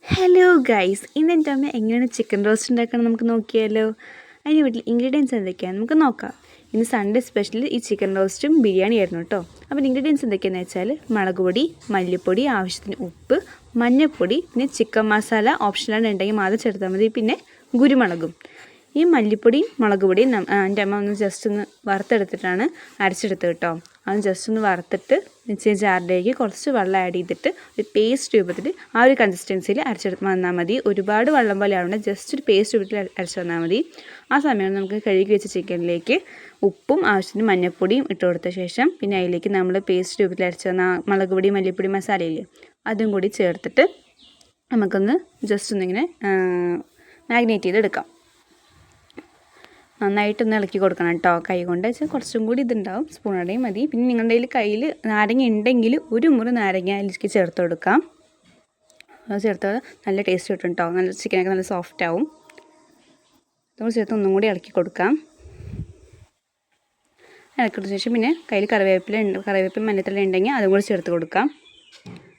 Hello guys, ഇന്ന് എൻ്റെ അമ്മ എങ്ങനെയാണ് ചിക്കൻ റോസ്റ്റ് ഉണ്ടാക്കണം നമുക്ക് നോക്കിയാലോ. അതിന് വീട്ടിൽ ഇൻഗ്രീഡിയൻസ് എന്തൊക്കെയാണ് നമുക്ക് നോക്കാം. ഇന്ന് സൺഡേ സ്പെഷ്യൽ ഈ ചിക്കൻ റോസ്റ്റും ബിരിയാണി ആയിരുന്നു കേട്ടോ. അപ്പോൾ ഇൻഗ്രീഡിയൻസ് എന്തൊക്കെയാണെന്ന് വെച്ചാൽ മുളക് പൊടി, മല്ലിപ്പൊടി, ആവശ്യത്തിന് ഉപ്പ്, മഞ്ഞൾപ്പൊടി, പിന്നെ ചിക്കൻ മസാല ഓപ്ഷനാണ് ഉണ്ടെങ്കിൽ മാത്രം ചേർത്താൽ മതി, പിന്നെ കുരുമുളകും. ഈ മല്ലിപ്പൊടിയും മുളക് പൊടിയും എൻ്റെ അമ്മ ഒന്ന് ജസ്റ്റ് ഒന്ന് വറുത്തെടുത്തിട്ടാണ് അരച്ചെടുത്തത് കേട്ടോ. അത് ജസ്റ്റ് ഒന്ന് വറുത്തിട്ട് മിക്സി ജാറിലേക്ക് കുറച്ച് വെള്ളം ആഡ് ചെയ്തിട്ട് ഒരു പേസ്റ്റ് രൂപത്തിൽ ആ ഒരു കൺസിസ്റ്റൻസിയിൽ അരച്ചെടുത്ത് വന്നാൽ മതി. ഒരുപാട് വെള്ളം പോലെ ആവണ്ട, ജസ്റ്റ് ഒരു പേസ്റ്റ് രൂപത്തിൽ അരച്ച് വന്നാൽ മതി. ആ സമയം നമുക്ക് കഴുകി വെച്ച ചിക്കനിലേക്ക് ഉപ്പും ആവശ്യത്തിന് മഞ്ഞൾപ്പൊടിയും ഇട്ട് കൊടുത്ത ശേഷം പിന്നെ അതിലേക്ക് നമ്മൾ പേസ്റ്റ് രൂപത്തിൽ അരച്ച് വന്ന മുളക് പൊടി, മല്ലിപ്പൊടി, മസാലയില്ലേ അതും കൂടി ചേർത്തിട്ട് നമുക്കൊന്ന് ജസ്റ്റ് ഒന്നിങ്ങനെ മാഗ്നേറ്റ് ചെയ്തെടുക്കാം. നന്നായിട്ടൊന്ന് ഇളക്കി കൊടുക്കണം കേട്ടോ. കൈ കൊണ്ട് വെച്ചാൽ കുറച്ചും കൂടി ഇതുണ്ടാവും, സ്പൂണടയും മതി. പിന്നെ നിങ്ങളുടെ കയ്യിൽ നാരങ്ങ ഉണ്ടെങ്കിൽ ഒരു മുറി നാരങ്ങ അതിലേക്ക് ചേർത്ത് കൊടുക്കാം. അത് ചേർത്ത് നല്ല ടേസ്റ്റ് കിട്ടും കേട്ടോ. നല്ല ചിക്കനൊക്കെ നല്ല സോഫ്റ്റ് ആവും. നമ്മൾ ചേർത്ത് ഒന്നും കൂടി ഇളക്കി കൊടുക്കാം. ഇളക്കിയ ശേഷം പിന്നെ കയ്യിൽ കറിവേപ്പില മഞ്ഞത്തല ഉണ്ടെങ്കിൽ അതും കൂടി ചേർത്ത് കൊടുക്കാം.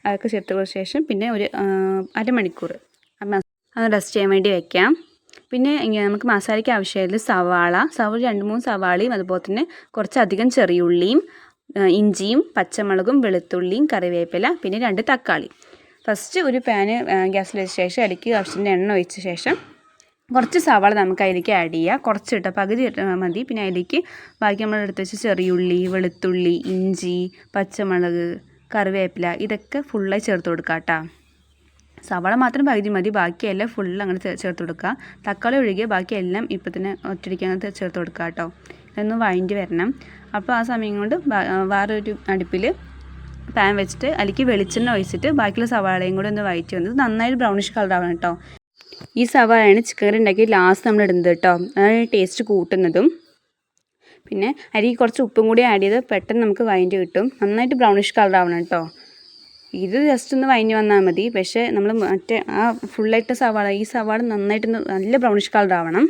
അതൊക്കെ ചേർത്ത് കൊടുത്ത ശേഷം പിന്നെ ഒരു അരമണിക്കൂർ അത് റെസ്റ്റ് ചെയ്യാൻ വേണ്ടി വയ്ക്കാം. പിന്നെ നമുക്ക് മസാലയ്ക്ക് ആവശ്യമായത് സവാള 2-3 സവാളയും അതുപോലെ തന്നെ കുറച്ചധികം ചെറിയുള്ളിയും ഇഞ്ചിയും പച്ചമുളകും വെളുത്തുള്ളിയും കറിവേപ്പില പിന്നെ 2 തക്കാളി. ഫസ്റ്റ് ഒരു പാന് ഗ്യാസിൽ വെച്ച ശേഷം അതിലേക്ക് ആവശ്യത്തിന് എണ്ണ ഒഴിച്ച ശേഷം കുറച്ച് സവാള നമുക്ക് അതിലേക്ക് ആഡ് ചെയ്യുക. കുറച്ചിട്ട് പകുതി മതി. പിന്നെ അതിലേക്ക് ബാക്കി നമ്മൾ എടുത്ത് വെച്ച ചെറിയുള്ളി, വെളുത്തുള്ളി, ഇഞ്ചി, പച്ചമുളക്, കറിവേപ്പില ഇതൊക്കെ ഫുള്ളായി ചേർത്ത് കൊടുക്കാം കേട്ടോ. സവാള മാത്രം പകുതി മതി, ബാക്കിയെല്ലാം ഫുൾ അങ്ങനെ ചേർത്ത് കൊടുക്കുക. തക്കാളി ഒഴികെ ബാക്കിയെല്ലാം ഇപ്പം തന്നെ ഒറ്റയടിക്ക് അങ്ങനെ ചേർത്ത് കൊടുക്കുക കേട്ടോ. ഇതൊന്ന് വഴണ്ടി വരണം. അപ്പോൾ ആ സമയം കൊണ്ട് വേറൊരു അടുപ്പിൽ പാൻ വെച്ചിട്ട് അതിലേക്ക് വെളിച്ചെണ്ണ ഒഴിച്ചിട്ട് ബാക്കിയുള്ള സവാളയും കൂടി ഒന്ന് വഴറ്റി വന്നത് നന്നായിട്ട് ബ്രൗണിഷ് കളറാവണം കേട്ടോ. ഈ സവാളയാണ് ചിക്കൻ കറി ഉണ്ടാക്കി ലാസ്റ്റ് നമ്മൾ ഇടുന്നത് കേട്ടോ. അതാണ് ടേസ്റ്റ് കൂട്ടുന്നതും. പിന്നെ അരിക്ക് കുറച്ച് ഉപ്പും കൂടി ആഡ് ചെയ്ത് പെട്ടെന്ന് നമുക്ക് വഴണ്ടി കിട്ടും. നന്നായിട്ട് ബ്രൗണിഷ് കളറാവണം കേട്ടോ. ഇത് ജസ്റ്റ് ഒന്ന് വഴഞ്ഞ് വന്നാൽ മതി. പക്ഷേ നമ്മൾ മറ്റേ ആ ഫുള്ളായിട്ട് ഈ സവാള നന്നായിട്ട് നല്ല ബ്രൗണിഷ് കളറാവണം.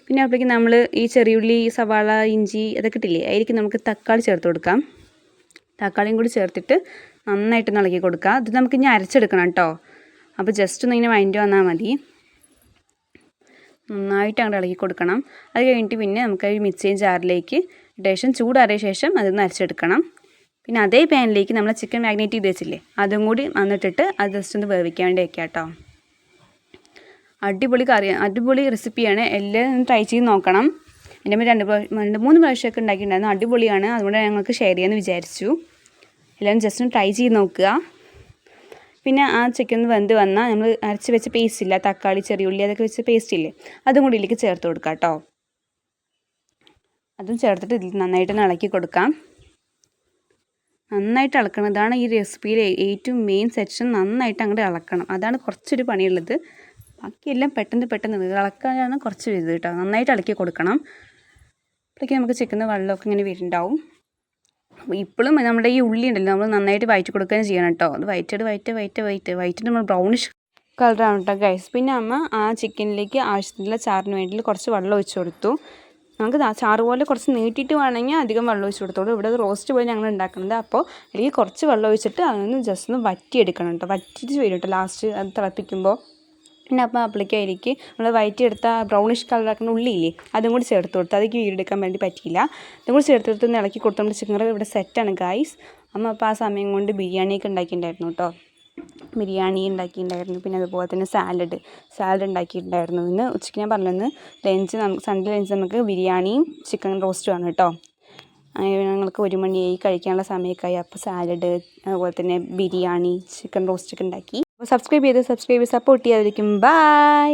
പിന്നെ അപ്പോഴേക്കും നമ്മൾ ഈ ചെറിയുള്ളി, സവാള, ഇഞ്ചി അതൊക്കെ ഇട്ടില്ലേ, അതിലേക്ക് നമുക്ക് തക്കാളി ചേർത്ത് കൊടുക്കാം. തക്കാളിയും കൂടി ചേർത്തിട്ട് നന്നായിട്ട് ഇളക്കി കൊടുക്കുക. ഇത് നമുക്ക് ഇനി അരച്ചെടുക്കണം കേട്ടോ. അപ്പോൾ ജസ്റ്റ് ഒന്ന് ഇങ്ങനെ വഴഞ്ഞ് വന്നാൽ മതി. നന്നായിട്ട് അങ്ങോട്ട് ഇളക്കി കൊടുക്കണം. അത് കഴിഞ്ഞിട്ട് പിന്നെ നമുക്ക് മിക്സി ജാറിലേക്ക് ശേഷം ചൂടാറിയ ശേഷം അതൊന്ന് അരച്ചെടുക്കണം. പിന്നെ അതേ പാനിലേക്ക് നമ്മൾ ചിക്കൻ മാഗ്നേറ്റ് ചെയ്ത് വെച്ചില്ലേ അതും കൂടി വന്നിട്ടിട്ട് അത് ജസ്റ്റ് ഒന്ന് വേവിക്കാൻ വേണ്ടി വയ്ക്കാം കേട്ടോ. അടിപൊളി റെസിപ്പിയാണ്. എല്ലാവരും ട്രൈ ചെയ്ത് നോക്കണം. എൻ്റെ 2-3 പ്രാവശ്യമൊക്കെ ഉണ്ടാക്കിയിട്ടുണ്ടായിരുന്നു. അടിപൊളിയാണ്. അതുകൊണ്ട് ഞങ്ങൾക്ക് ഷെയർ ചെയ്യാമെന്ന് വിചാരിച്ചു. എല്ലാവരും ജസ്റ്റ് ഒന്ന് ട്രൈ ചെയ്ത് നോക്കുക. പിന്നെ ആ ചിക്കൻ വെന്ത് വന്നാൽ നമ്മൾ അരച്ച് വെച്ച പേസ്റ്റ് ഇല്ല, തക്കാളി, ചെറിയുള്ളി അതൊക്കെ വെച്ച പേസ്റ്റ് ഇല്ലേ അതും കൂടി ഇതിലേക്ക് ചേർത്ത് കൊടുക്കാം കേട്ടോ. അതും ചേർത്തിട്ട് ഇതിൽ നന്നായിട്ട് ഇളക്കി കൊടുക്കാം. നന്നായിട്ട് ഇളക്കണം. ഇതാണ് ഈ റെസിപ്പിയിലെ ഏറ്റവും മെയിൻ സെക്ഷൻ. നന്നായിട്ട് അങ്ങോട്ട് ഇളക്കണം. അതാണ് കുറച്ചൊരു പണിയുള്ളത്. ബാക്കിയെല്ലാം പെട്ടെന്ന് ഇളക്കാനാണ് കുറച്ച് ഇത് കേട്ടോ. നന്നായിട്ട് ഇളക്കി കൊടുക്കണം. അപ്പോഴേക്കും നമുക്ക് ചിക്കൻ വെള്ളമൊക്കെ ഇങ്ങനെ വരുന്നുണ്ടാവും. ഇപ്പോഴും നമ്മുടെ ഈ ഉള്ളി ഉണ്ടല്ലോ നമ്മൾ നന്നായിട്ട് വഴറ്റി കൊടുക്കുകയും ചെയ്യണം കേട്ടോ. അത് വഴറ്റിട്ട് നമ്മൾ ബ്രൗണിഷ് കളറാണ് കേട്ടോ ഗൈസ്. പിന്നെ അമ്മ ആ ചിക്കനിലേക്ക് ആവശ്യത്തിനുള്ള ചാറിന് വേണ്ടി കുറച്ച് വെള്ളം ഒഴിച്ച് കൊടുത്തു. നമുക്ക് ചാറ് പോലെ കുറച്ച് നീട്ടിയിട്ട് വേണമെങ്കിൽ അധികം വെള്ളം ഒഴിച്ച് കൊടുത്തോളൂ. ഇവിടെ റോസ്റ്റ് പോലെ ഞങ്ങൾ ഉണ്ടാക്കുന്നത്. അപ്പോൾ അല്ലെങ്കിൽ കുറച്ച് വെള്ളം ഒഴിച്ചിട്ട് അതൊന്ന് ജസ്റ്റ് ഒന്ന് വറ്റിയെടുക്കണം കേട്ടോ. വറ്റിച്ച് വരും കേട്ടോ ലാസ്റ്റ് അത് തിളപ്പിക്കുമ്പോൾ. പിന്നെ അപ്പോൾ അതിലേക്ക് നമ്മൾ വയറ്റിയെടുത്ത ബ്രൗണിഷ് കളറാക്കുന്ന ഉള്ളിയില്ലേ അതും കൂടി ചേർത്ത് കൊടുത്ത് അതിലേക്ക് വീടെടുക്കാൻ വേണ്ടി പറ്റിയില്ല. അതും കൂടി ചേർത്ത് കൊടുത്ത് ഒന്ന് ഇളക്കി കൊടുത്ത് നമ്മുടെ ചിക്കൻ കറി ഇവിടെ സെറ്റാണ് ഗൈസ്. അമ്മ അപ്പോൾ ആ സമയം കൊണ്ട് ബിരിയാണിയൊക്കെ ഉണ്ടാക്കിയിട്ടുണ്ടായിരുന്നു കേട്ടോ. ബിരിയാണി ഉണ്ടാക്കിയിട്ടുണ്ടായിരുന്നു. പിന്നെ അതുപോലെ തന്നെ സാലഡ് ഉണ്ടാക്കിയിട്ടുണ്ടായിരുന്നു. ഇന്ന് ഉച്ചയ്ക്ക് ഞാൻ പറഞ്ഞിരുന്നു സൺഡേ ലഞ്ച് നമുക്ക് ബിരിയാണിയും ചിക്കൻ റോസ്റ്റുമാണ് കേട്ടോ. ഞങ്ങൾക്ക് 1 മണിയായി കഴിക്കാനുള്ള സമയമൊക്കെയായി. അപ്പോൾ സാലഡ് അതുപോലെ തന്നെ ബിരിയാണി, ചിക്കൻ റോസ്റ്റൊക്കെ ഉണ്ടാക്കി. അപ്പോൾ സബ്സ്ക്രൈബ് ചെയ്ത് സപ്പോർട്ട് ചെയ്യാതിരിക്കും. ബൈ.